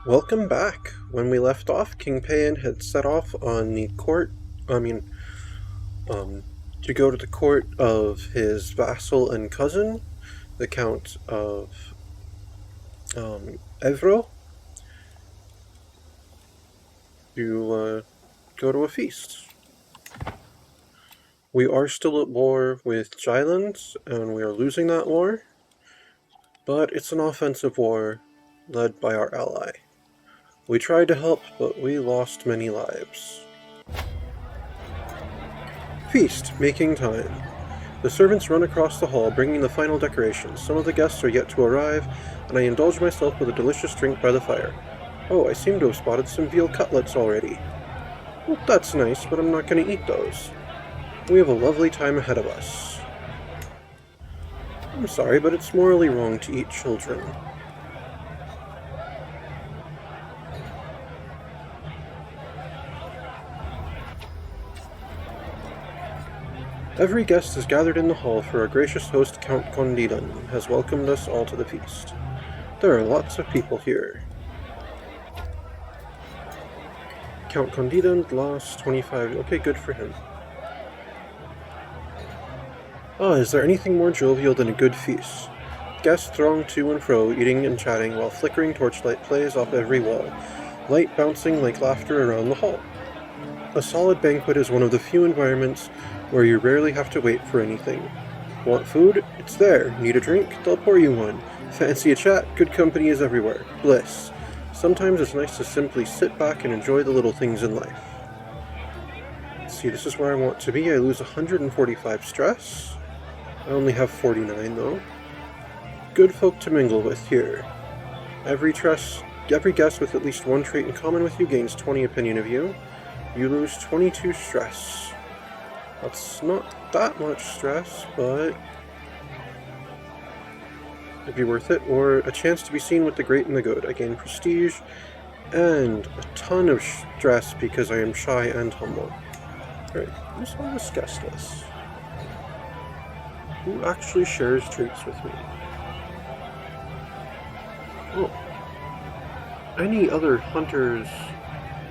Welcome back. When we left off, King Payan had set off on the court, I mean, to go to the court of his vassal and cousin, the Count of, Evro, to, go to a feast. We are still at war with Jylland, and we are losing that war, but it's an offensive war led by our ally. We tried to help, but we lost many lives. Feast, making time. The servants run across the hall, bringing the final decorations. Some of the guests are yet to arrive, and I indulge myself with a delicious drink by the fire. Oh, I seem to have spotted some veal cutlets already. Well, that's nice, but I'm not going to eat those. We have a lovely time ahead of us. I'm sorry, but it's morally wrong to eat children. Every guest is gathered in the hall, for our gracious host Count Condidan has welcomed us all to the feast. There are lots of people here. Count Condidan lost 25. Okay, good for him. Ah, is there anything more jovial than a good feast? Guests throng to and fro, eating and chatting, while flickering torchlight plays off every wall, light bouncing like laughter around the hall. A solid banquet is one of the few environments where you rarely have to wait for anything. Want food? It's there. Need a drink? They'll pour you one. Fancy a chat? Good company is everywhere. Bliss. Sometimes it's nice to simply sit back and enjoy the little things in life. Let's see, this is where I want to be. I lose 145 stress. I only have 49 though. Good folk to mingle with here. Every guest with at least one trait in common with you gains 20 opinion of you. You lose 22 stress. That's not that much stress, but it'd be worth it. Or a chance to be seen with the great and the good. I gain prestige and a ton of stress because I am shy and humble. Alright, who's on this guest list? Who actually shares traits with me? Oh. Any other hunters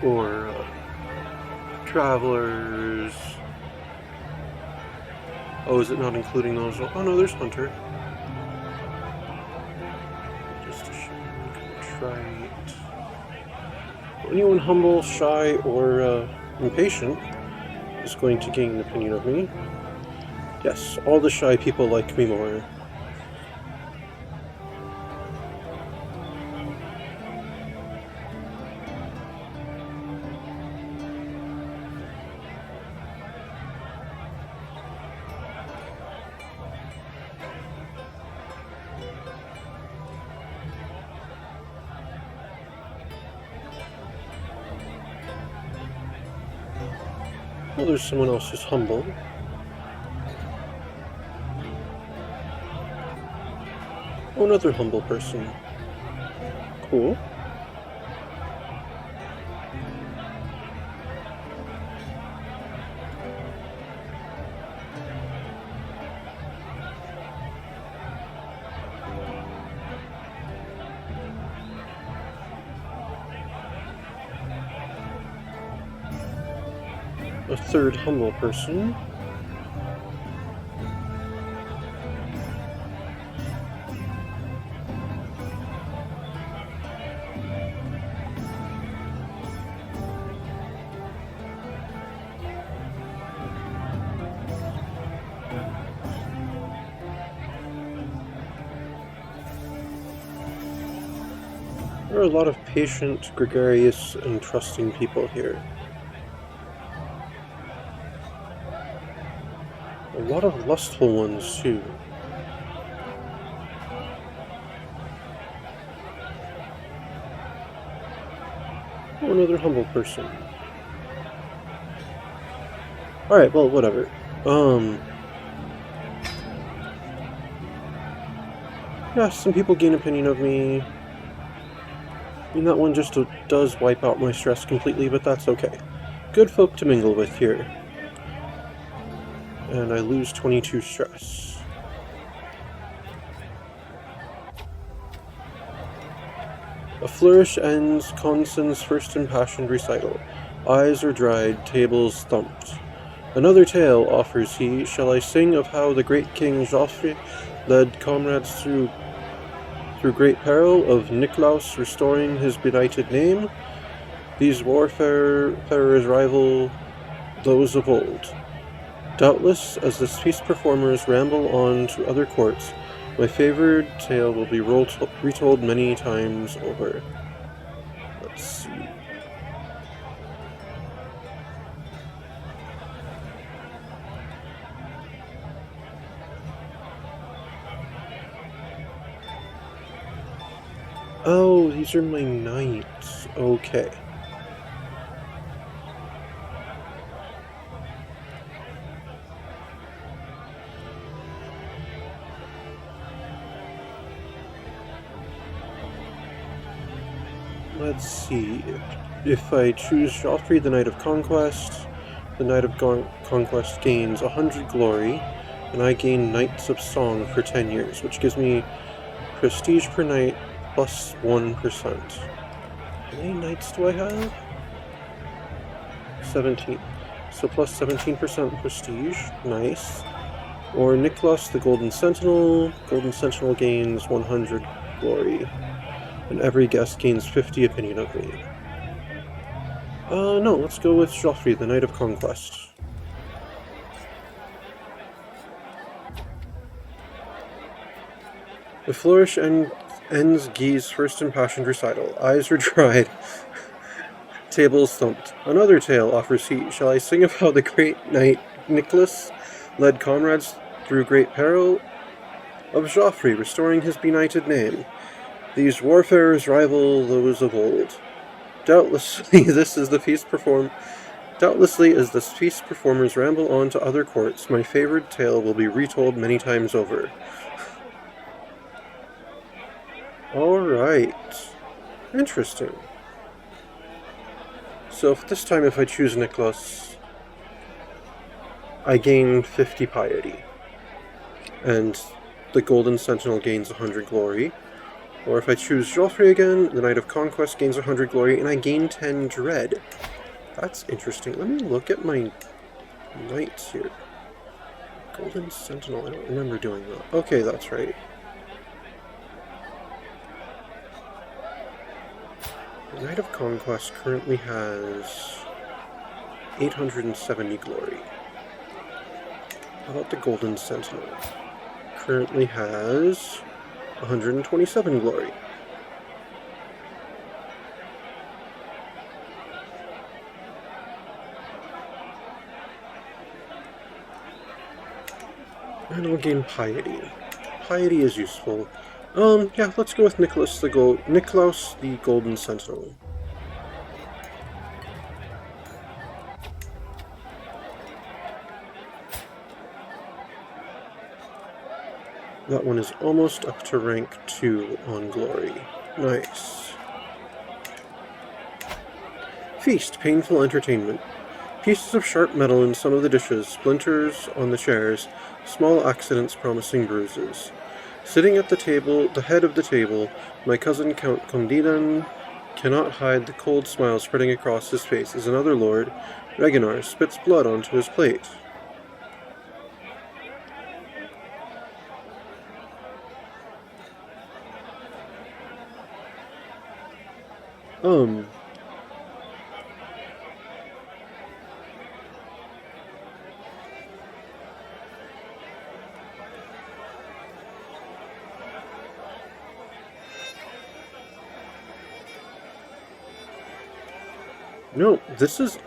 or travelers? Oh, is it not including those? Oh no, there's Hunter. Just a trait. Anyone humble, shy, or impatient is going to gain an opinion of me. Yes, all the shy people like me more. Well, there's someone else who's humble. Oh, another humble person. Cool. A third humble person. There are a lot of patient, gregarious, and trusting people here. A lot of lustful ones, too. Oh, another humble person. Alright, well, whatever. Yeah, some people gain opinion of me. I mean, that one just does wipe out my stress completely, but that's okay. Good folk to mingle with here. And I lose 22 stress. A flourish ends Conson's first impassioned recital. Eyes are dried, tables thumped. Another tale offers he. Shall I sing of how the great King Joffre led comrades through great peril, of Nicolaus restoring his benighted name? These warfarers rival those of old. Doubtless, as the feast performers ramble on to other courts, my favored tale will be retold many times over. Let's see. Oh, these are my knights. Okay. Let's see. If I choose Joffrey, the Knight of Conquest, the Knight of Conquest gains 100 glory, and I gain Knights of Song for 10 years, which gives me prestige per knight plus 1%. How many knights do I have? 17. So plus 17% prestige. Nice. Or Nicholas the Golden Sentinel. Golden Sentinel gains 100 glory. And every guest gains 50 opinion of me. No, let's go with Joffrey, the Knight of Conquest. The flourish ends Guy's first impassioned recital. Eyes are dried, tables thumped. Another tale offers he. Shall I sing of how the great knight Nicholas led comrades through great peril, of Joffrey restoring his benighted name? These warfarers rival those of old. Doubtlessly, as the feast performers ramble on to other courts, my favored tale will be retold many times over. Alright. Interesting. So this time if I choose Nicholas, I gain 50 piety. And the Golden Sentinel gains 100 glory. Or if I choose Joffrey again, the Knight of Conquest gains 100 glory, and I gain 10 dread. That's interesting. Let me look at my knights here. Golden Sentinel, I don't remember doing that. Okay, that's right. The Knight of Conquest currently has 870 glory. How about the Golden Sentinel? Currently has 127 glory. And I'll gain piety. Piety is useful. Yeah, let's go with Nicholas the Golden Sentinel. That one is almost up to rank 2 on glory. Nice. Feast, painful entertainment. Pieces of sharp metal in some of the dishes, splinters on the chairs, small accidents promising bruises. Sitting at the head of the table, my cousin Count Condidan cannot hide the cold smile spreading across his face as another lord, Reginar, spits blood onto his plate. No, this is...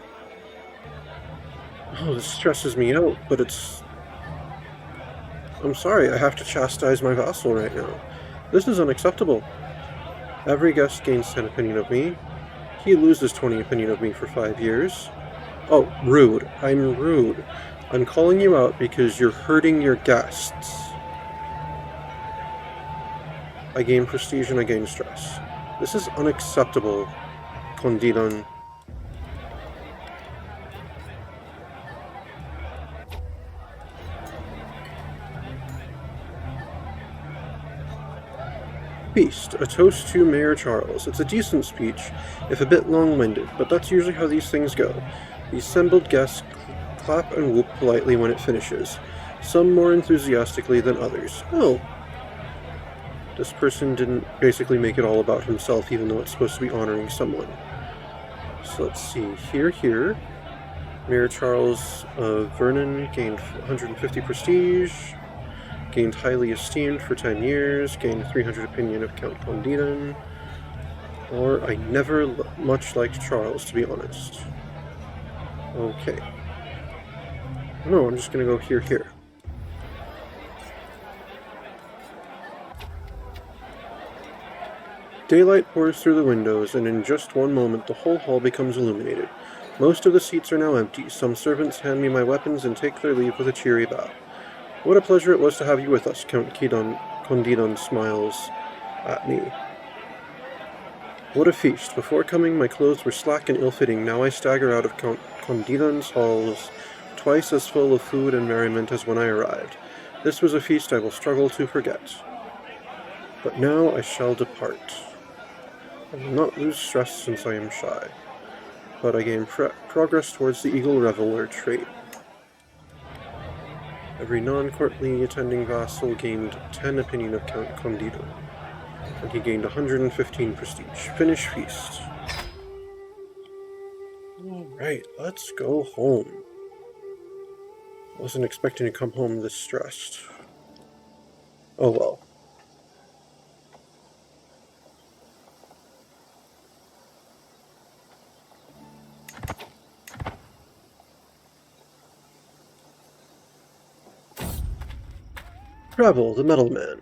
Oh, this stresses me out, but it's... I'm sorry, I have to chastise my vassal right now. This is unacceptable. Every guest gains 10 opinion of me. He loses 20 opinion of me for 5 years. Oh, rude. I'm rude. I'm calling you out because you're hurting your guests. I gain prestige and I gain stress. This is unacceptable, Condidan. Feast, a toast to Mayor Charles. It's a decent speech, if a bit long-winded, but that's usually how these things go. The assembled guests clap and whoop politely when it finishes, some more enthusiastically than others. Oh, this person didn't basically make it all about himself, even though it's supposed to be honoring someone. So let's see, here. Mayor Charles of Vernon gained 150 prestige, gained highly esteemed for 10 years, gained 300 opinion of Count Condidon, or I never much liked Charles, to be honest. Okay. No, I'm just gonna go here. Daylight pours through the windows, and in just one moment the whole hall becomes illuminated. Most of the seats are now empty. Some servants hand me my weapons and take their leave with a cheery bow. What a pleasure it was to have you with us, Count Condidon smiles at me. What a feast. Before coming, my clothes were slack and ill-fitting. Now I stagger out of Count Condidon's halls, twice as full of food and merriment as when I arrived. This was a feast I will struggle to forget. But now I shall depart. I will not lose stress since I am shy, but I gain progress towards the Eagle Reveler trait. Every non-courtly attending vassal gained 10 opinion of Count Condidon, and he gained 115 prestige. Finish feast. Alright, let's go home. Wasn't expecting to come home this stressed. Oh well. Travel, the Metal Man.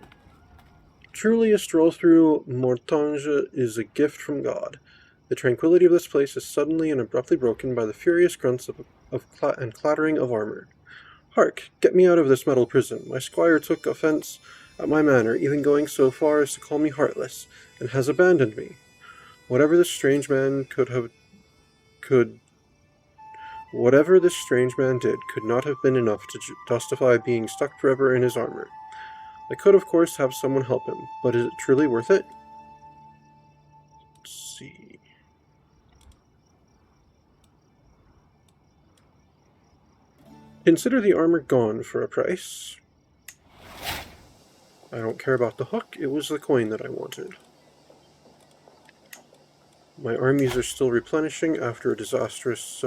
Truly a stroll through Mortange is a gift from God. The tranquility of this place is suddenly and abruptly broken by the furious grunts and clattering of armor. Hark! Get me out of this metal prison. My squire took offense at my manner, even going so far as to call me heartless, and has abandoned me. Whatever this strange man did could not have been enough to justify being stuck forever in his armor. I could, of course, have someone help him, but is it truly worth it? Let's see. Consider the armor gone for a price. I don't care about the hook, it was the coin that I wanted. My armies are still replenishing after a disastrous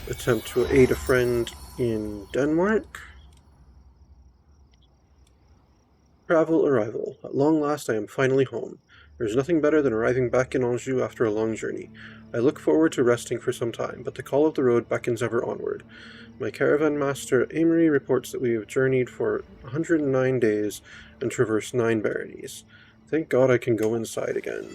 attempt to aid a friend in Denmark. Travel arrival. At long last I am finally home. There is nothing better than arriving back in Anjou after a long journey. I look forward to resting for some time, but the call of the road beckons ever onward. My caravan master Amory reports that we have journeyed for 109 days and traversed 9 baronies. Thank God I can go inside again.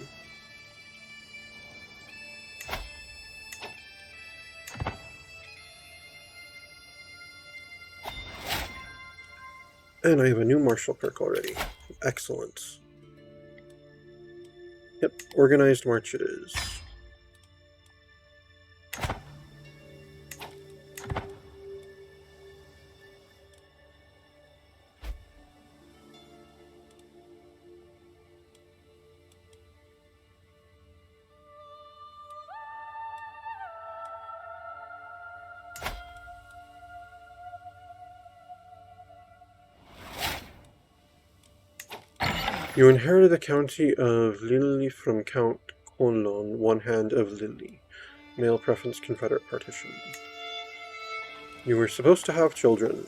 And I have a new martial perk already. Excellent. Yep, organized march it is. You inherited the county of Lilly from Count Conlon, one hand of Lilly. Male preference Confederate partition. You were supposed to have children.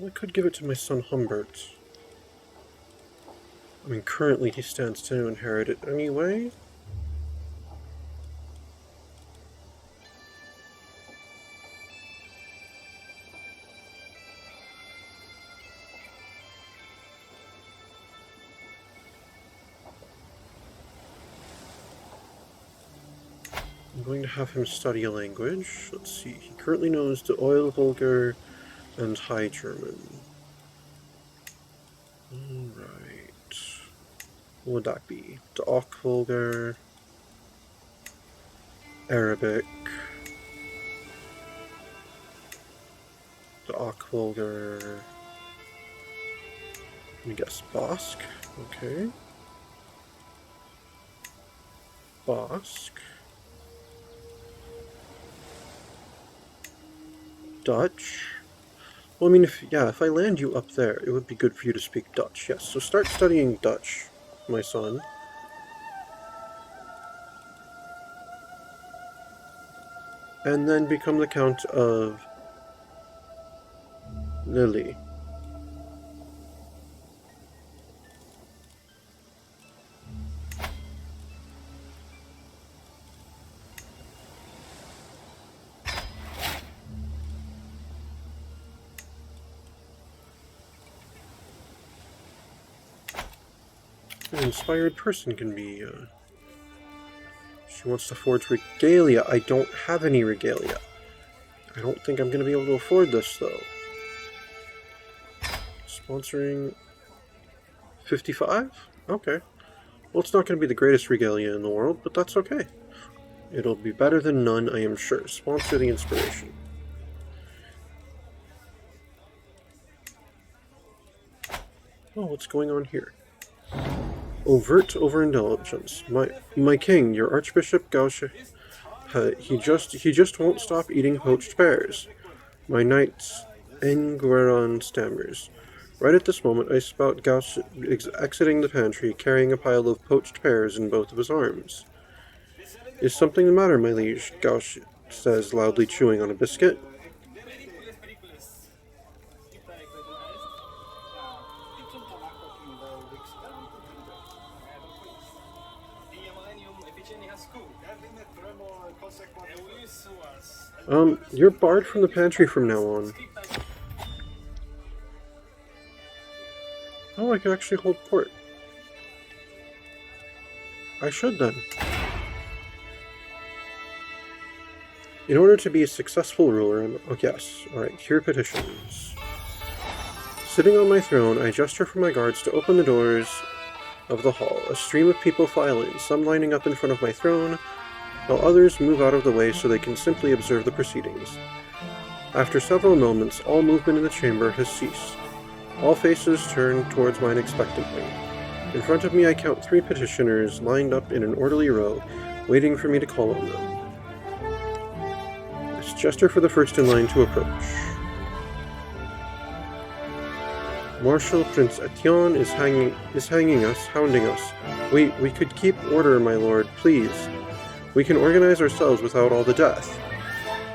I could give it to my son Humbert. I mean, currently he stands to inherit it anyway. going to have him study a language. Let's see, he currently knows the Oil Vulgar and High German. Alright. What would that be? The Och Vulgar, Arabic, the Och Vulgar, I guess Basque, okay. Basque. Dutch. Well, I mean, if I land you up there, it would be good for you to speak Dutch, yes. So start studying Dutch, my son. And then become the Count of Lily. An inspired person can be, she wants to forge regalia. I don't have any regalia. I don't think I'm going to be able to afford this, though. Sponsoring 55? Okay. Well, it's not going to be the greatest regalia in the world, but that's okay. It'll be better than none, I am sure. Sponsor the inspiration. Oh, what's going on here? Overt overindulgence. My king, your Archbishop Gauche, he just won't stop eating poached pears. My knight's Enguerrand stammers. Right at this moment, I spout Gauche exiting the pantry, carrying a pile of poached pears in both of his arms. Is something the matter, my liege? Gauche says, loudly chewing on a biscuit. You're barred from the pantry from now on. Oh, I can actually hold court. I should then. In order to be a successful ruler, oh yes, alright, here are petitions. Sitting on my throne, I gesture for my guards to open the doors of the hall. A stream of people file in, some lining up in front of my throne, while others move out of the way so they can simply observe the proceedings. After several moments, all movement in the chamber has ceased. All faces turn towards mine expectantly. In front of me I count 3 petitioners lined up in an orderly row, waiting for me to call on them. I gesture for the first in line to approach. Marshal Prince Etienne is hanging us, hounding us. We could keep order, my lord, please. We can organize ourselves without all the death.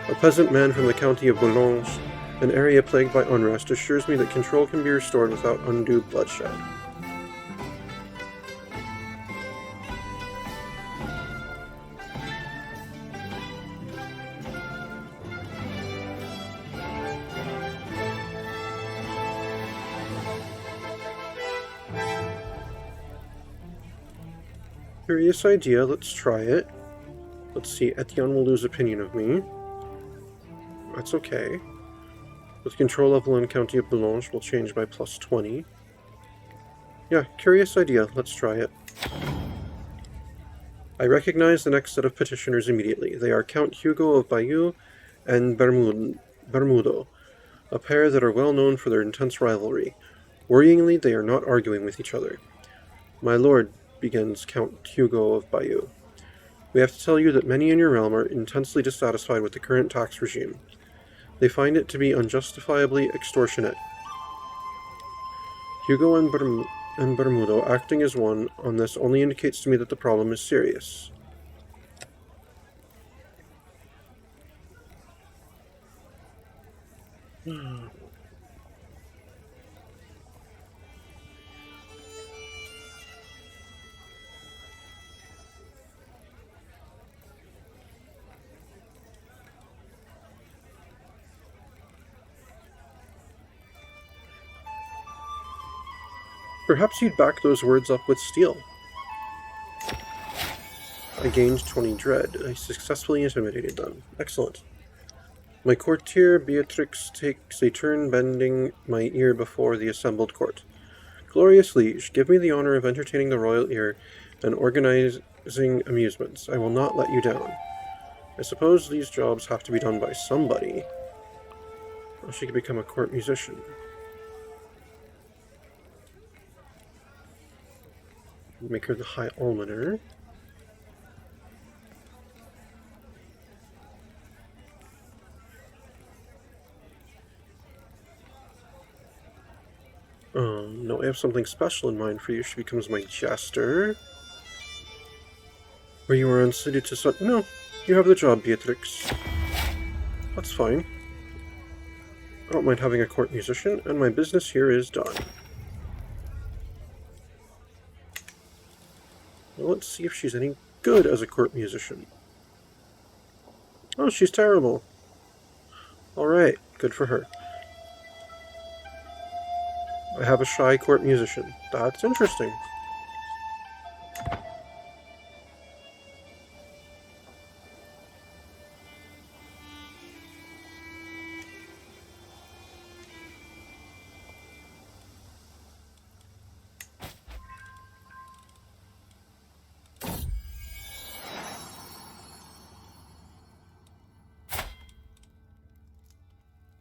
A peasant man from the county of Boulogne, an area plagued by unrest, assures me that control can be restored without undue bloodshed. Curious idea, let's try it. Let's see, Etienne will lose opinion of me. That's okay. With control level in County of Boulogne will change by plus 20. Yeah, curious idea, let's try it. I recognize the next set of petitioners immediately. They are Count Hugo of Bayeux and Bermudo, a pair that are well known for their intense rivalry. Worryingly, they are not arguing with each other. My lord, begins Count Hugo of Bayeux. We have to tell you that many in your realm are intensely dissatisfied with the current tax regime. They find it to be unjustifiably extortionate. Hugo and Bermudo, acting as one on this, only indicates to me that the problem is serious. Perhaps you'd back those words up with steel. I gained 20 dread. I successfully intimidated them. Excellent. My courtier Beatrix takes a turn bending my ear before the assembled court. Glorious liege, give me the honor of entertaining the royal ear and organizing amusements. I will not let you down. I suppose these jobs have to be done by somebody. Well, she could become a court musician. Make her the High Almoner. No, I have something special in mind for you. She becomes my jester. Or you are unsuited to such. No, you have the job, Beatrix. That's fine. I don't mind having a court musician, and my business here is done. Well, let's see if she's any good as a court musician. Oh, she's terrible. Alright, good for her. I have a shy court musician. That's interesting.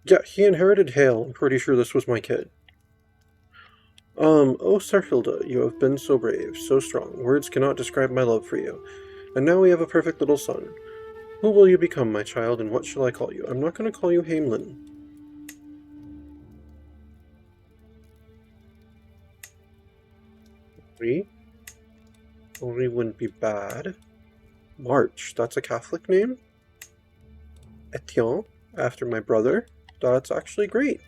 Yeah, he inherited Hale. I'm pretty sure this was my kid. Oh, Sarhilda, you have been so brave, so strong. Words cannot describe my love for you. And now we have a perfect little son. Who will you become, my child, and what shall I call you? I'm not going to call you Hamelin. Henri wouldn't be bad. March, that's a Catholic name? Etienne, after my brother. That's actually great.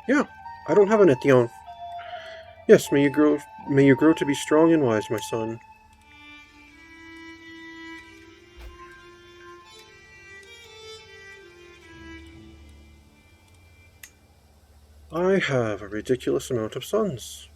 Yeah, I don't have an Etienne. Yes, may you grow to be strong and wise, my son. I have a ridiculous amount of sons.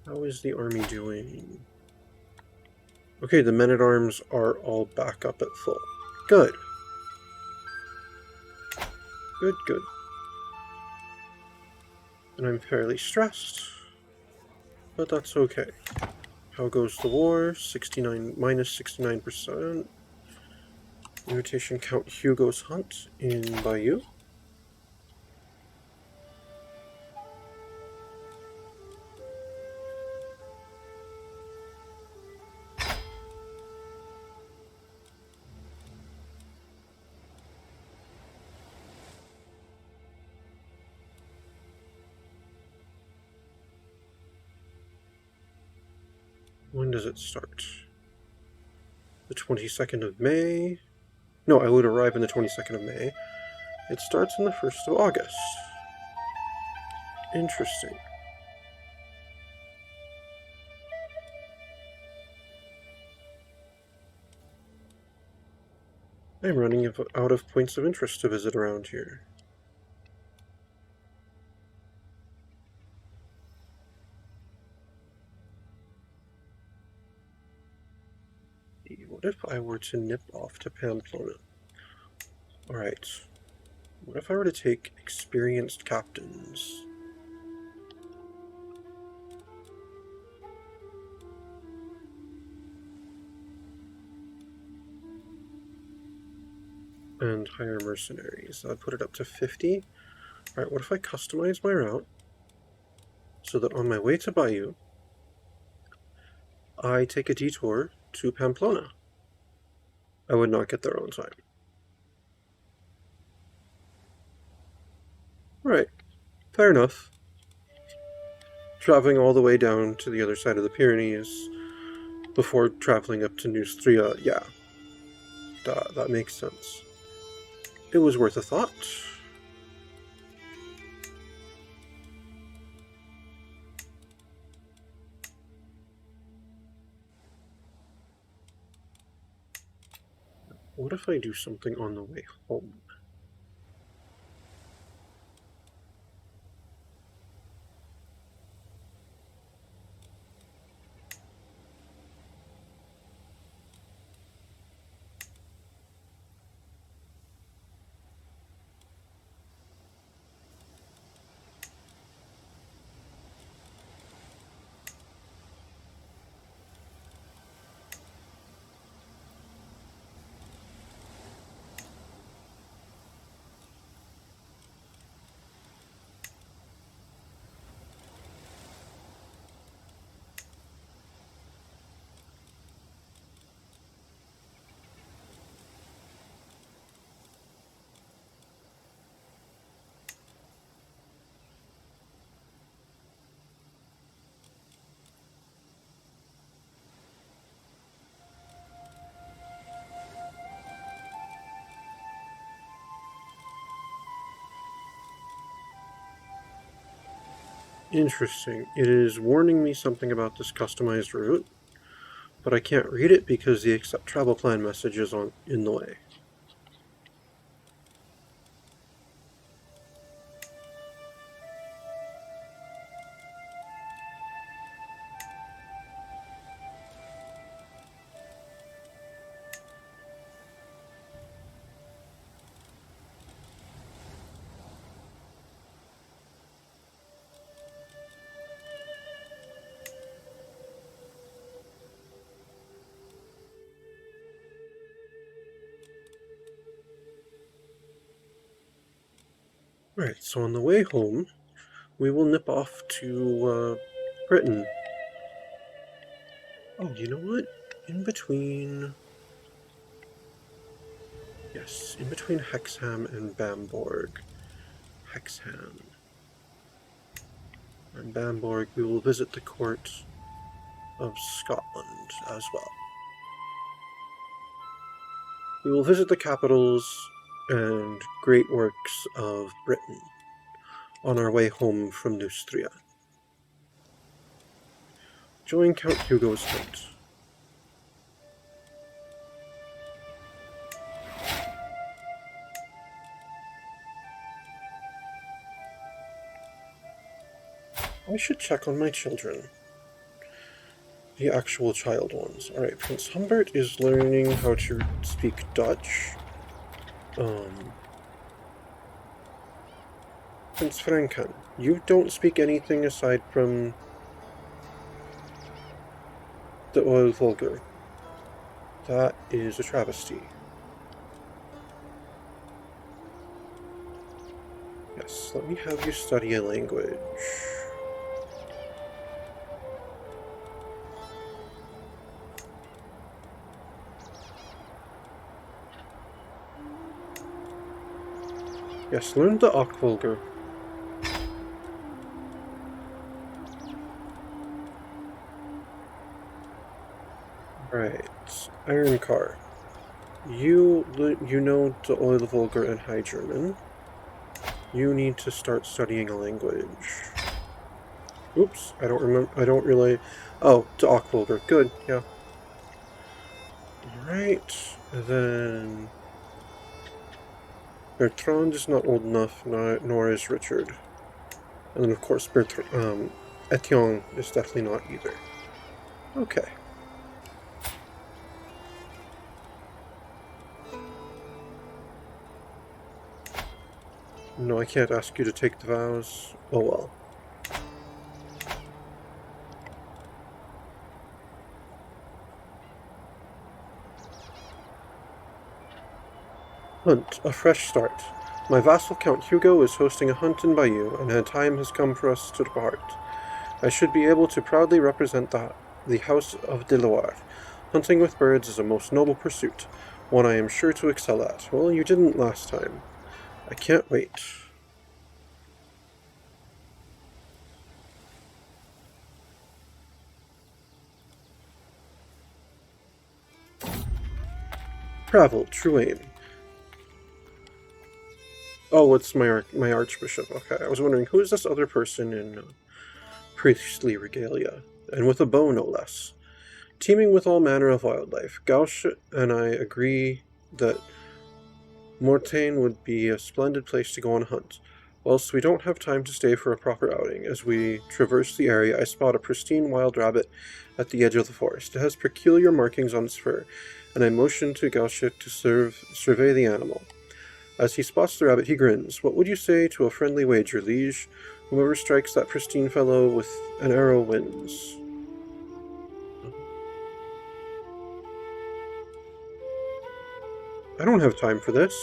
How is the army doing? Okay, the men-at-arms are all back up at full. Good. Good, good. And I'm fairly stressed, but that's okay. How goes the war? 69 minus 69%. Invitation Count Hugo's Hunt in Bayou. When does it start? The 22nd of May? No, I would arrive on the 22nd of May. It starts on the 1st of August. Interesting. I'm running out of points of interest to visit around here. What if I were to nip off to Pamplona? Alright. What if I were to take experienced captains? And hire mercenaries. I'd put it up to 50. Alright, what if I customize my route so that on my way to Bayou, I take a detour to Pamplona? I would not get there on time. Right, fair enough. Traveling all the way down to the other side of the Pyrenees before traveling up to Neustria, yeah, that makes sense. It was worth a thought. What if I do something on the way home? Interesting. It is warning me something about this customized route, but I can't read it because the accept travel plan message is in the way. Right, so on the way home, we will nip off to Britain. Oh, you know what? In between... Yes, in between Hexham and Bamborg. Hexham. And Bamborg, we will visit the court of Scotland as well. We will visit the capitals and great works of Britain on our way home from Neustria. Join Count Hugo's hunt. I should check on my children. The actual child ones. Alright, Prince Humbert is learning how to speak Dutch. Prince Franken, you don't speak anything aside from the oil vulgar. That is a travesty. Yes, let me have you study a language. Yes, learn the Ochvulgar. Right, Iron Car. You know the Oil Vulgar and High German. You need to start studying a language. Oops, I don't remember. I don't really. Oh, to Ochvulgar. Good, yeah. Alright, then. Bertrand is not old enough, nor is Richard. And then, of course, Etienne is definitely not either. Okay. No, I can't ask you to take the vows. Oh well. Hunt, a fresh start. My vassal Count Hugo is hosting a hunt in Bayeux, and the time has come for us to depart. I should be able to proudly represent the House of De Loire. Hunting with birds is a most noble pursuit, one I am sure to excel at. Well, you didn't last time. I can't wait. Travel, true aim. Oh, it's my Archbishop. Okay, I was wondering, who is this other person in priestly regalia? And with a bow, no less. Teeming with all manner of wildlife. Gauche and I agree that Mortain would be a splendid place to go on a hunt. Whilst we don't have time to stay for a proper outing, as we traverse the area, I spot a pristine wild rabbit at the edge of the forest. It has peculiar markings on its fur, and I motion to Galshik to survey the animal. As he spots the rabbit, he grins. What would you say to a friendly wager, liege? Whoever strikes that pristine fellow with an arrow wins. I don't have time for this.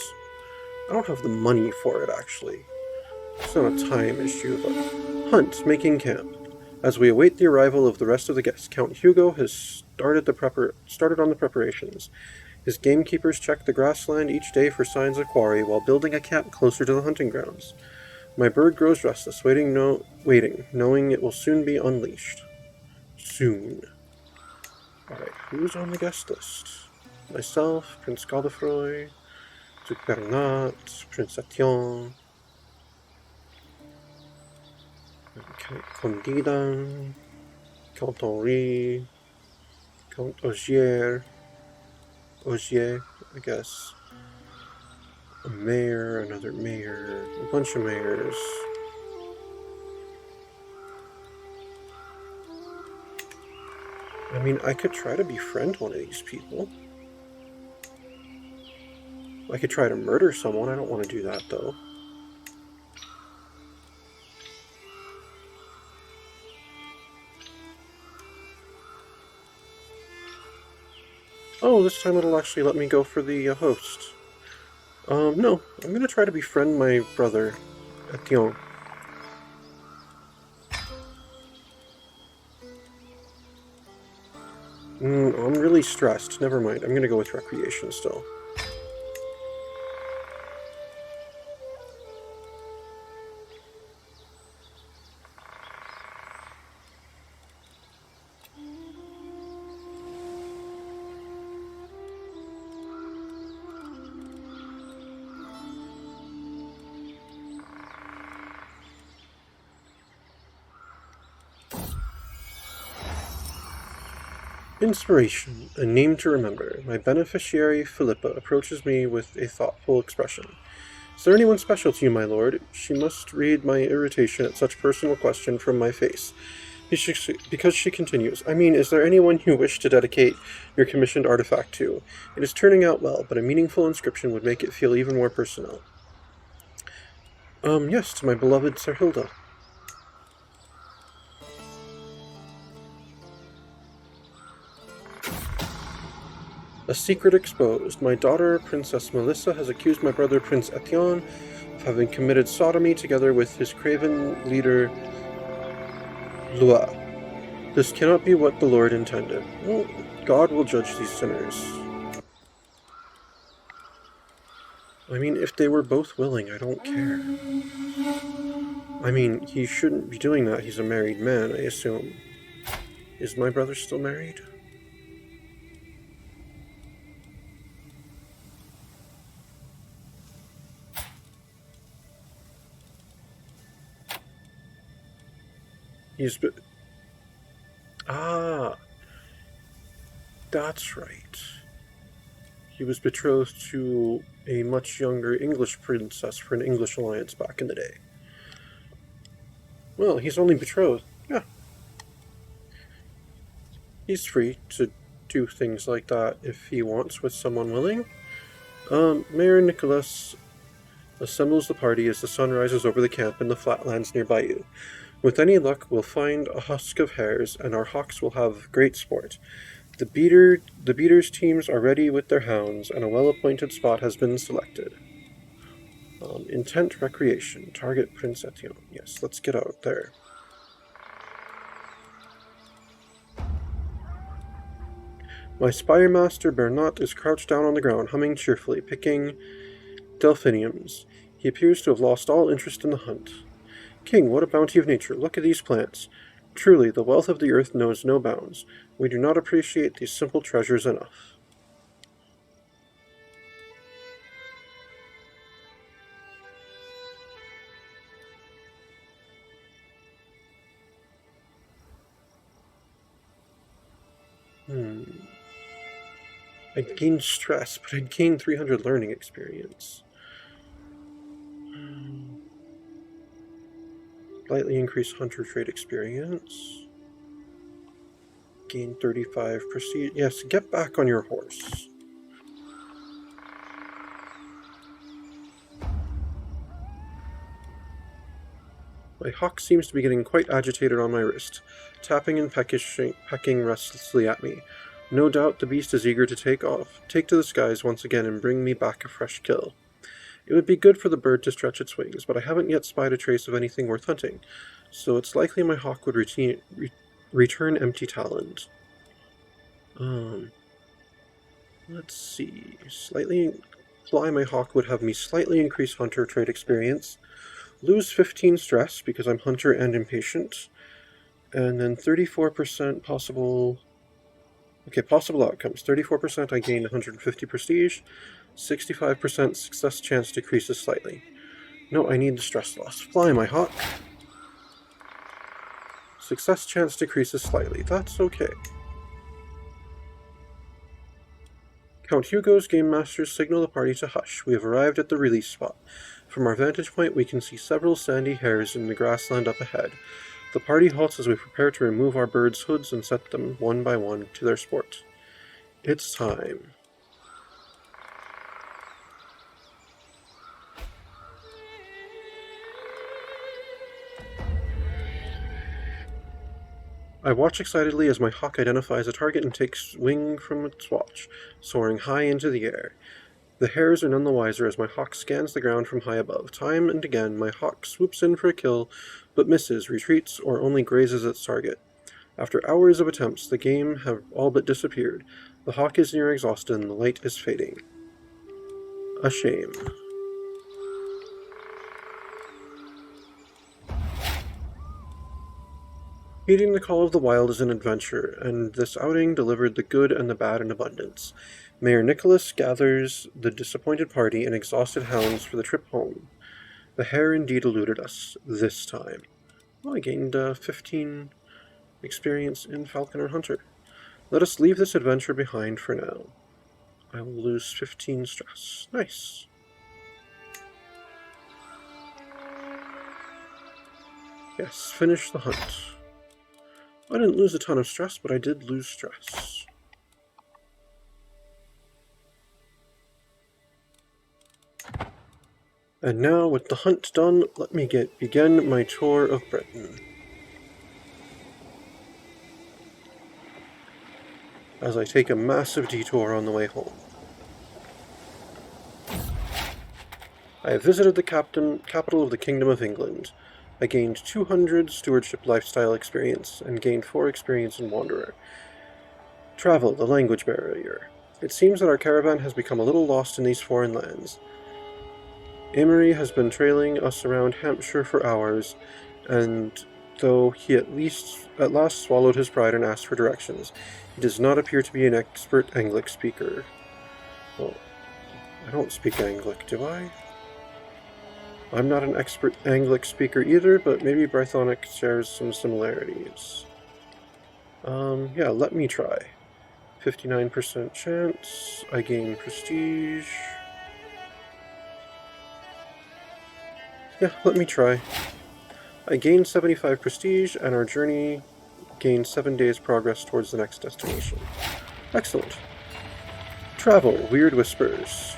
I don't have the money for it, actually. It's not a time issue, but... Hunt, making camp. As we await the arrival of the rest of the guests, Count Hugo has started on the preparations. His gamekeepers check the grassland each day for signs of quarry, while building a camp closer to the hunting grounds. My bird grows restless, waiting, knowing it will soon be unleashed. Soon. Alright, who's on the guest list? Myself, Prince Godefroy, Duc Bernat, Prince Etienne, Count Condida, Count Henri, Count Ogier, I guess. A mayor, another mayor, a bunch of mayors. I mean, I could try to befriend one of these people. I could try to murder someone. I don't want to do that, though. Oh, this time it'll actually let me go for the host. No. I'm gonna try to befriend my brother, Etienne. I'm really stressed. Never mind. I'm gonna go with recreation still. Inspiration, a name to remember. My beneficiary, Philippa, approaches me with a thoughtful expression. Is there anyone special to you, my lord? She must read my irritation at such personal question from my face. Because she continues, I mean, is there anyone you wish to dedicate your commissioned artifact to? It is turning out well, but a meaningful inscription would make it feel even more personal. Yes, to my beloved Serhilda. A secret exposed. My daughter, Princess Melissa, has accused my brother, Prince Etienne, of having committed sodomy together with his craven leader, Lua. This cannot be what the Lord intended. Well, God will judge these sinners. I mean, if they were both willing, I don't care. I mean, he shouldn't be doing that. He's a married man, I assume. Is my brother still married? Ah, that's right. He was betrothed to a much younger English princess for an English alliance back in the day. Well, he's only betrothed. Yeah. He's free to do things like that if he wants with someone willing. Mayor Nicholas assembles the party as the sun rises over the camp in the flatlands nearby you. With any luck, we'll find a husk of hares, and our hawks will have great sport. The beaters' teams are ready with their hounds, and a well-appointed spot has been selected. Intent recreation. Target Prince Etienne. Yes, let's get out there. My spymaster Bernat is crouched down on the ground, humming cheerfully, picking delphiniums. He appears to have lost all interest in the hunt. King, what a bounty of nature! Look at these plants. Truly, the wealth of the earth knows no bounds. We do not appreciate these simple treasures enough. I gained stress, but I'd gained 300 learning experience. Slightly increased hunter trait experience. Gain 35 prestige. Yes, get back on your horse. My hawk seems to be getting quite agitated on my wrist, tapping and pecking restlessly at me. No doubt the beast is eager to take to the skies once again and bring me back a fresh kill. It would be good for the bird to stretch its wings, but I haven't yet spied a trace of anything worth hunting, so it's likely my hawk would return empty-taloned. Let's see. Fly my hawk would have me slightly increase hunter trait experience, lose 15 stress because I'm hunter and impatient, and then 34% possible outcomes. 34% I gain 150 prestige, 65% success chance decreases slightly. No, I need the stress loss. Fly, my hawk. Success chance decreases slightly. That's okay. Count Hugo's game masters signal the party to hush. We have arrived at the release spot. From our vantage point, we can see several sandy hares in the grassland up ahead. The party halts as we prepare to remove our birds' hoods and set them one by one to their sport. It's time. I watch excitedly as my hawk identifies a target and takes wing from its watch, soaring high into the air. The hares are none the wiser as my hawk scans the ground from high above. Time and again, my hawk swoops in for a kill, but misses, retreats, or only grazes its target. After hours of attempts, the game have all but disappeared. The hawk is near exhausted and the light is fading. A shame. Heeding the call of the wild is an adventure, and this outing delivered the good and the bad in abundance. Mayor Nicholas gathers the disappointed party and exhausted hounds for the trip home. The hare indeed eluded us, this time. Well, I gained 15 experience in Falcon or Hunter. Let us leave this adventure behind for now. I will lose 15 stress. Nice. Yes, finish the hunt. I didn't lose a ton of stress, but I did lose stress. And now, with the hunt done, let me begin my tour of Britain. As I take a massive detour on the way home. I have visited the capital of the Kingdom of England. I gained 200 stewardship lifestyle experience and gained 4 experience in Wanderer. Travel, the language barrier. It seems that our caravan has become a little lost in these foreign lands. Amory has been trailing us around Hampshire for hours, and though he at last swallowed his pride and asked for directions, he does not appear to be an expert Anglic speaker. Well, I don't speak Anglic, do I? I'm not an expert Anglic speaker either, but maybe Brythonic shares some similarities. Yeah, let me try. 59% chance. I gain prestige. Yeah, let me try. I gained 75 prestige, and our journey gained 7 days progress towards the next destination. Excellent. Travel, weird whispers.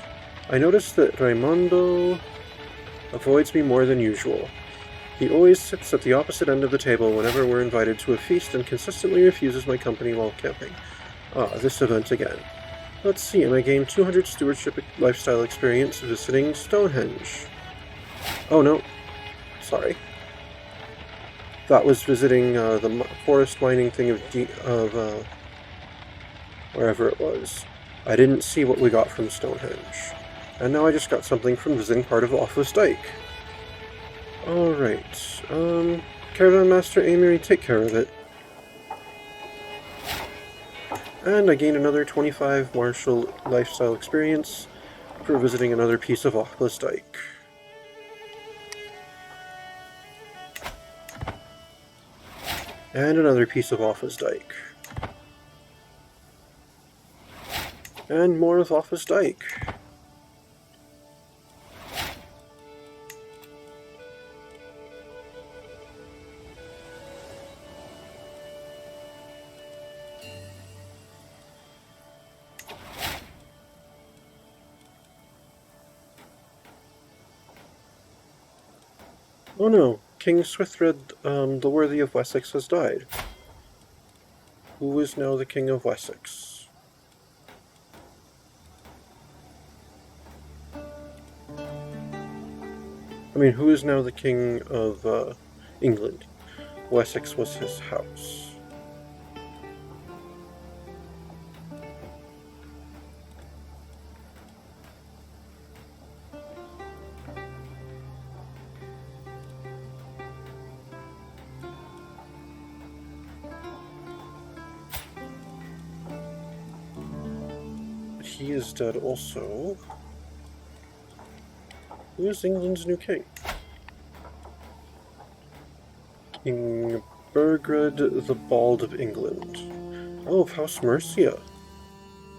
I noticed that Raimondo avoids me more than usual. He always sits at the opposite end of the table whenever we're invited to a feast and consistently refuses my company while camping. Ah, this event again. Let's see, and I gained 200 stewardship lifestyle experience visiting Stonehenge. Oh no, sorry. That was visiting the forest mining thing of wherever it was. I didn't see what we got from Stonehenge. And now I just got something from visiting part of Offa's Dyke. Alright, Caravan Master Amory, take care of it. And I gained another 25 martial lifestyle experience for visiting another piece of Offa's Dyke. And another piece of Offa's Dyke. And more of Office Dyke. Oh no, King Swithred, the Worthy of Wessex, has died. Who is now the King of Wessex? I mean, who is now the King of England? Wessex was his house. He is dead also. Who is England's new king? King Burgred the Bald of England. Oh, of House Mercia.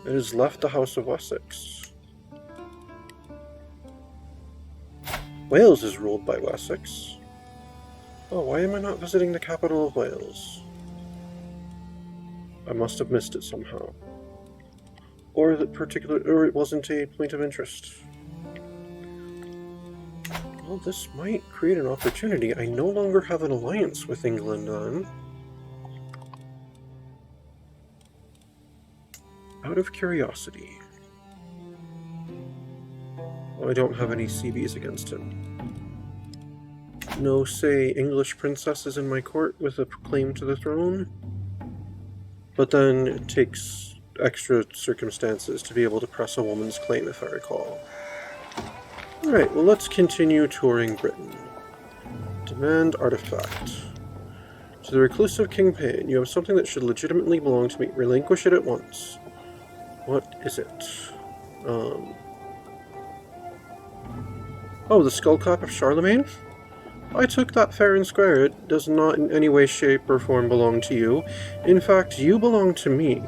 It has left the House of Wessex. Wales is ruled by Wessex. Oh, why am I not visiting the capital of Wales? I must have missed it somehow. Or it wasn't a point of interest. Well, this might create an opportunity. I no longer have an alliance with England, then. Out of curiosity. Well, I don't have any CBs against him. No, say, English princesses in my court with a claim to the throne. But then it takes extra circumstances to be able to press a woman's claim, if I recall. Alright, well, let's continue touring Britain. Demand artifact. To the reclusive King Pain, you have something that should legitimately belong to me. Relinquish it at once. What is it? Oh, the skullcap of Charlemagne? I took that fair and square. It does not in any way, shape, or form belong to you. In fact, you belong to me.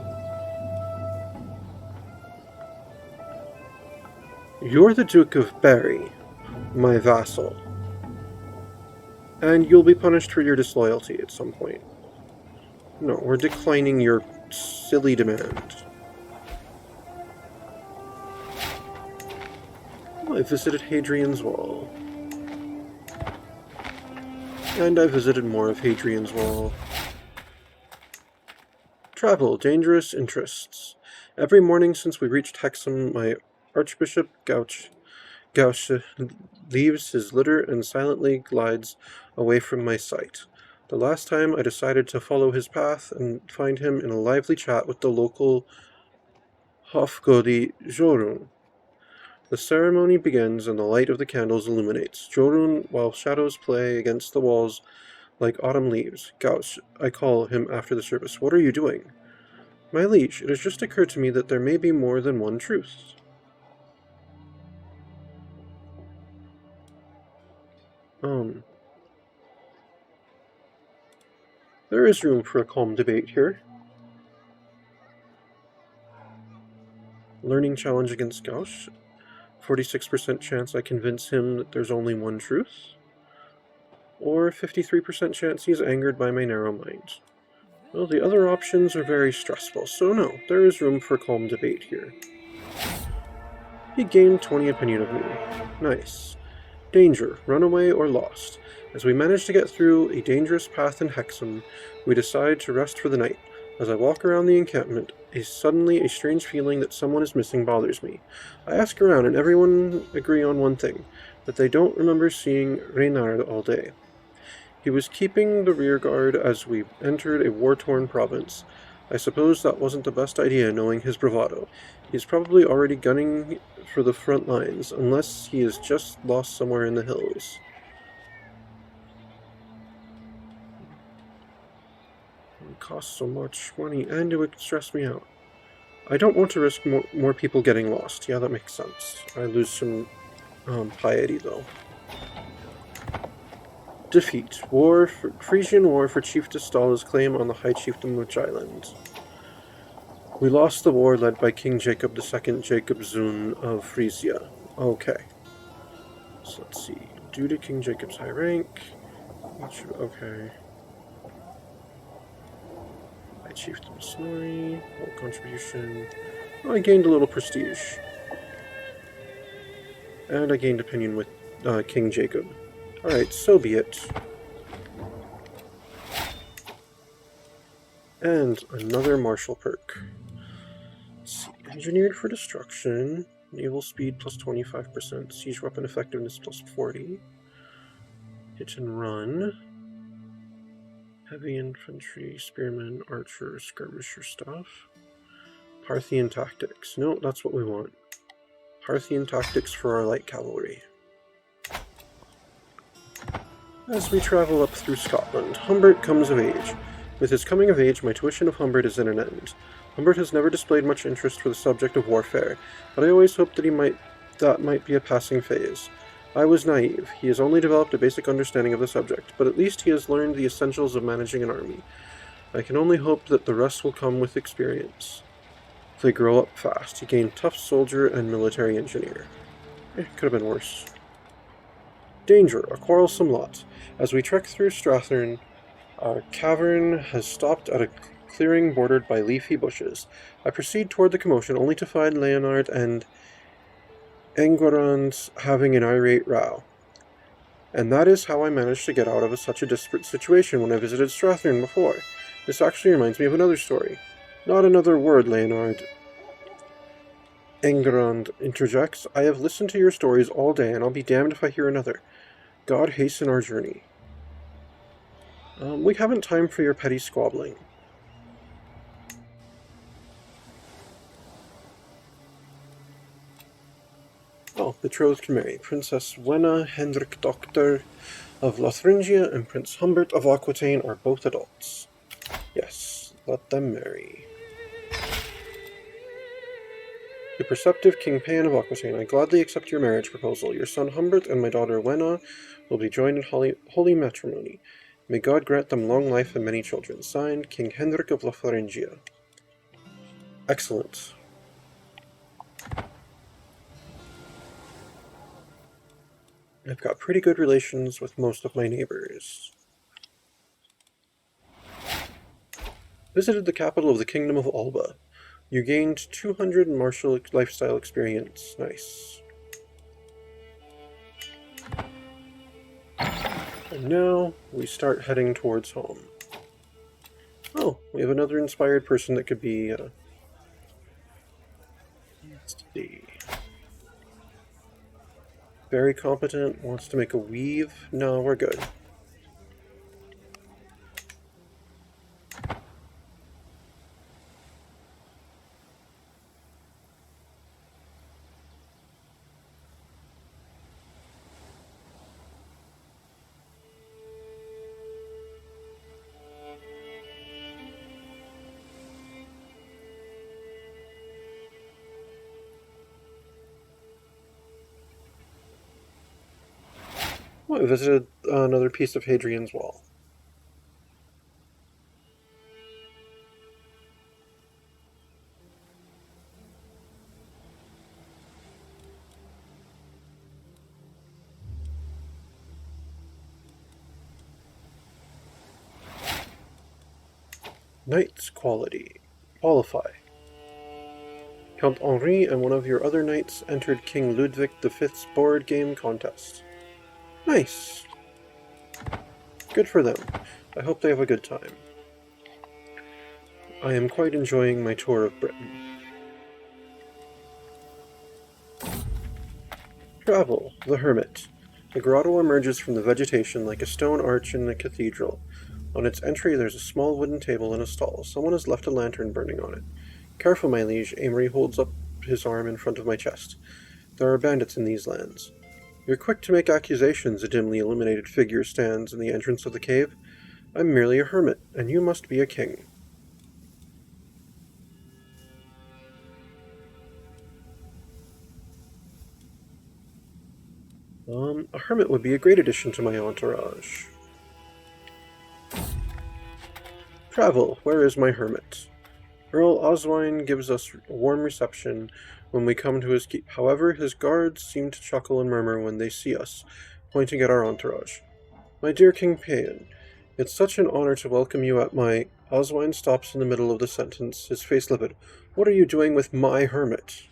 You're the Duke of Berry, my vassal. And you'll be punished for your disloyalty at some point. No, we're declining your silly demand. Oh, I visited Hadrian's Wall. And I visited more of Hadrian's Wall. Travel, dangerous interests. Every morning since we reached Hexham, my Archbishop Gauch leaves his litter and silently glides away from my sight. The last time I decided to follow his path and find him in a lively chat with the local Hofgodi Jorun. The ceremony begins and the light of the candles illuminates Jorun while shadows play against the walls like autumn leaves. Gauch, I call him after the service. What are you doing? My liege, it has just occurred to me that there may be more than one truth. There is room for a calm debate here. Learning challenge against Gauch. 46% chance I convince him that there's only one truth. Or 53% chance he's angered by my narrow mind. Well, the other options are very stressful, so no, there is room for calm debate here. He gained 20 opinion of me. Nice. Danger, runaway, or lost. As we manage to get through a dangerous path in Hexham, we decide to rest for the night. As I walk around the encampment, suddenly a strange feeling that someone is missing bothers me. I ask around and everyone agree on one thing, that they don't remember seeing Reynard all day. He was keeping the rear guard as we entered a war-torn province. I suppose that wasn't the best idea, knowing his bravado. He's probably already gunning for the front lines, unless he is just lost somewhere in the hills. It costs so much money, and it would stress me out. I don't want to risk more people getting lost. Yeah, that makes sense. I lose some piety, though. Defeat. Frisian War for Chief Distala's claim on the High Chiefdom of Jylland. We lost the war led by King Jacob II Jacob Zun of Frisia. Okay. So let's see. Due to King Jacob's high rank, okay. I chieftain Snorri, whole contribution. I gained a little prestige. And I gained opinion with King Jacob. Alright, so be it. And another martial perk. Let's see. Engineered for destruction. Naval speed plus 25%. Siege weapon effectiveness plus 40. Hit and run. Heavy infantry, spearmen, archer, skirmisher stuff. Parthian tactics. No, that's what we want. Parthian tactics for our light cavalry. As we travel up through Scotland, Humbert comes of age. With his coming of age, my tuition of Humbert is at an end. Humbert has never displayed much interest for the subject of warfare, but I always hoped that might be a passing phase. I was naive. He has only developed a basic understanding of the subject, but at least he has learned the essentials of managing an army. I can only hope that the rest will come with experience. They grow up fast. He gained tough soldier and military engineer. Could have been worse. Danger, a quarrelsome lot. As we trek through Strathern, our cavern has stopped at a clearing bordered by leafy bushes. I proceed toward the commotion, only to find Leonard and Enguerrand having an irate row. And that is how I managed to get out of such a desperate situation when I visited Strathern before. This actually reminds me of another story. Not another word, Leonard. Enguerrand interjects. I have listened to your stories all day, and I'll be damned if I hear another. God hasten our journey. We haven't time for your petty squabbling. Oh, betrothed to marry. Princess Wenna Hendrik Doctor of Lotharingia and Prince Humbert of Aquitaine are both adults. Yes, let them marry. The perceptive King Pan of Aquitaine, I gladly accept your marriage proposal. Your son Humbert and my daughter Wenna will be joined in holy matrimony. May God grant them long life and many children. Signed, King Hendrik of Lotharingia. Excellent. I've got pretty good relations with most of my neighbors. Visited the capital of the Kingdom of Alba. You gained 200 martial lifestyle experience. Nice. And now we start heading towards home. Oh, we have another inspired person that could be, let's see. Very competent, wants to make a weave. No, we're good. Oh, I visited another piece of Hadrian's Wall. Knights qualify. Count Henri and one of your other knights entered King Ludwig V's board game contest. Nice. Good for them. I hope they have a good time. I am quite enjoying my tour of Britain. Travel, the Hermit. The grotto emerges from the vegetation like a stone arch in a cathedral. On its entry there's a small wooden table and a stall. Someone has left a lantern burning on it. Careful, my liege. Amory holds up his arm in front of my chest. There are bandits in these lands. You're quick to make accusations, a dimly illuminated figure stands in the entrance of the cave. I'm merely a hermit, and you must be a king. A hermit would be a great addition to my entourage. Travel, where is my hermit? Earl Oswine gives us a warm reception when we come to his keep. However, his guards seem to chuckle and murmur when they see us, pointing at our entourage. My dear King Payan, it's such an honor to welcome you at my... Oswine stops in the middle of the sentence, his face livid. What are you doing with my hermit?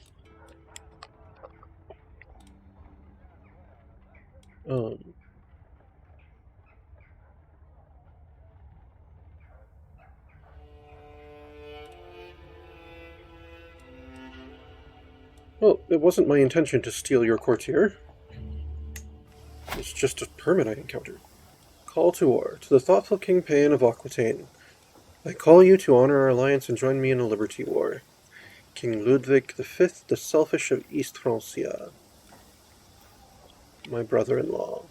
Well, it wasn't my intention to steal your courtier. It's just a hermit I encountered. Call to war. To the thoughtful King Payan of Aquitaine. I call you to honor our alliance and join me in a liberty war. King Ludwig V, the selfish of East Francia. My brother-in-law.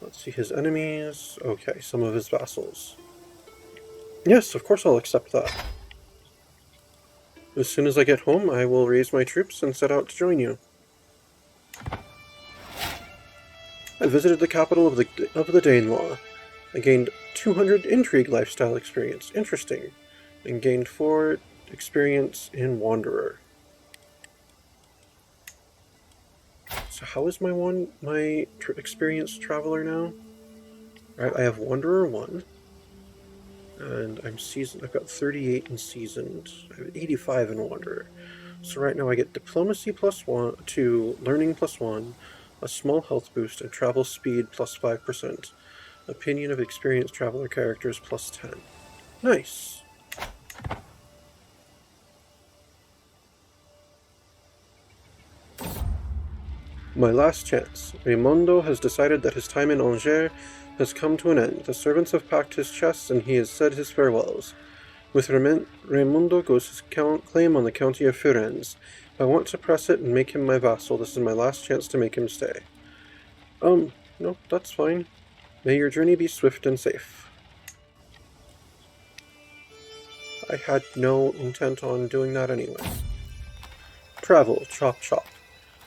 Let's see his enemies. Okay, some of his vassals. Yes, of course I'll accept that. As soon as I get home, I will raise my troops and set out to join you. I visited the capital of the Danelaw. I gained 200 intrigue lifestyle experience. Interesting. And gained 4 experience in Wanderer. So how is my experienced traveler now? Right, I have Wanderer 1. And I'm seasoned. I've got 38 in seasoned. I have 85 in Wanderer. So right now I get Diplomacy +1, 2, Learning +1, a small health boost, and travel speed +5%. Opinion of experienced traveler characters +10. Nice. My last chance. Raimondo has decided that his time in Angers has come to an end. The servants have packed his chests and he has said his farewells. With Raimondo goes his claim on the county of Firenze. If I want to press it and make him my vassal, this is my last chance to make him stay. No, that's fine. May your journey be swift and safe. I had no intent on doing that anyway. Travel, chop chop.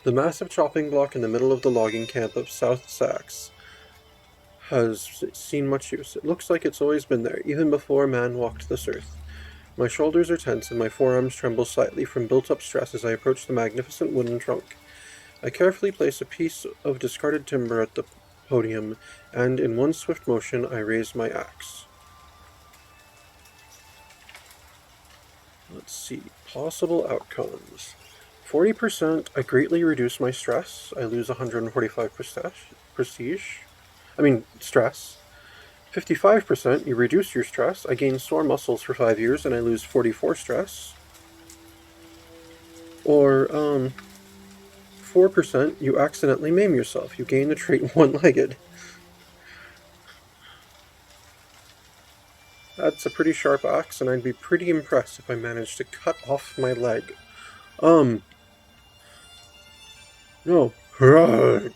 The massive chopping block in the middle of the logging camp of South Saxe has seen much use. It looks like it's always been there, even before man walked this earth. My shoulders are tense and my forearms tremble slightly from built-up stress as I approach the magnificent wooden trunk. I carefully place a piece of discarded timber at the podium, and in one swift motion I raise my axe. Let's see. Possible outcomes. 40%, I greatly reduce my stress. I lose 145 stress. 55%, you reduce your stress. I gain sore muscles for 5 years and I lose 44 stress. Or, 4%, you accidentally maim yourself. You gain the trait one-legged. That's a pretty sharp axe, and I'd be pretty impressed if I managed to cut off my leg. No. Right.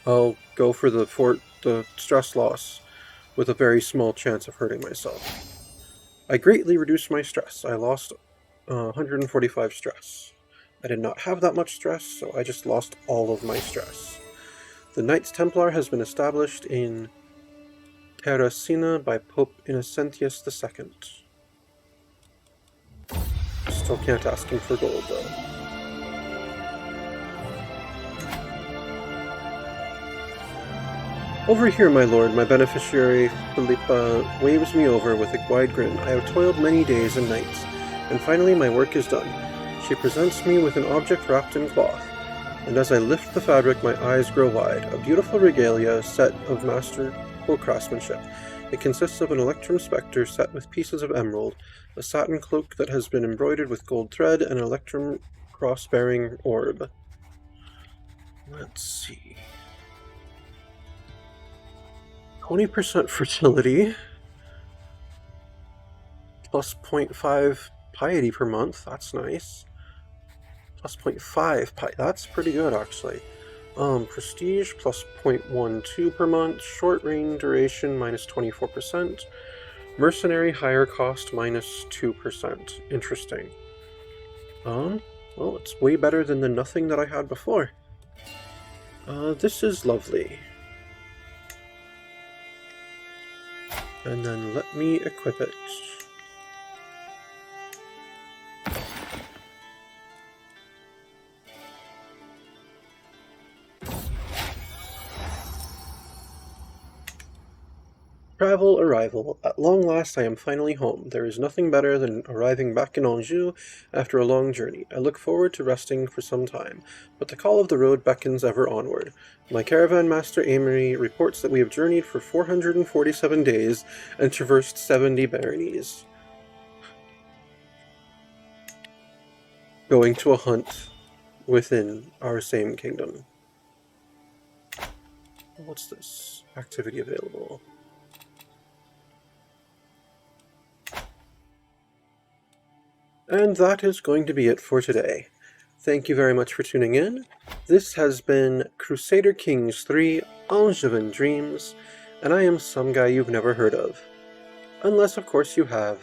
I'll go for the stress loss with a very small chance of hurting myself. I greatly reduced my stress. I lost 145 stress. I did not have that much stress, so I just lost all of my stress. The Knights Templar has been established in Terracina by Pope Innocentius II. Still can't ask him for gold, though. Over here, my lord, my beneficiary Philippa waves me over with a wide grin. I have toiled many days and nights, and finally my work is done. She presents me with an object wrapped in cloth, and as I lift the fabric, my eyes grow wide. A beautiful regalia set of masterful craftsmanship. It consists of an electrum spectre set with pieces of emerald, a satin cloak that has been embroidered with gold thread, and an electrum cross-bearing orb. Let's see. 20% fertility, plus 0.5 piety per month, that's nice. Plus 0.5 piety, that's pretty good actually. Prestige, plus 0.12 per month, short range duration, minus 24%. Mercenary, higher cost, minus 2%. Interesting. Well, it's way better than the nothing that I had before. This is lovely. And then let me equip it. Travel, arrival. At long last I am finally home. There is nothing better than arriving back in Anjou after a long journey. I look forward to resting for some time, but the call of the road beckons ever onward. My caravan master Amory reports that we have journeyed for 447 days and traversed 70 baronies. Going to a hunt within our same kingdom. What's this? Activity available. And that is going to be it for today. Thank you very much for tuning in. This has been Crusader Kings 3 Angevin Dreams, and I am some guy you've never heard of. Unless, of course, you have.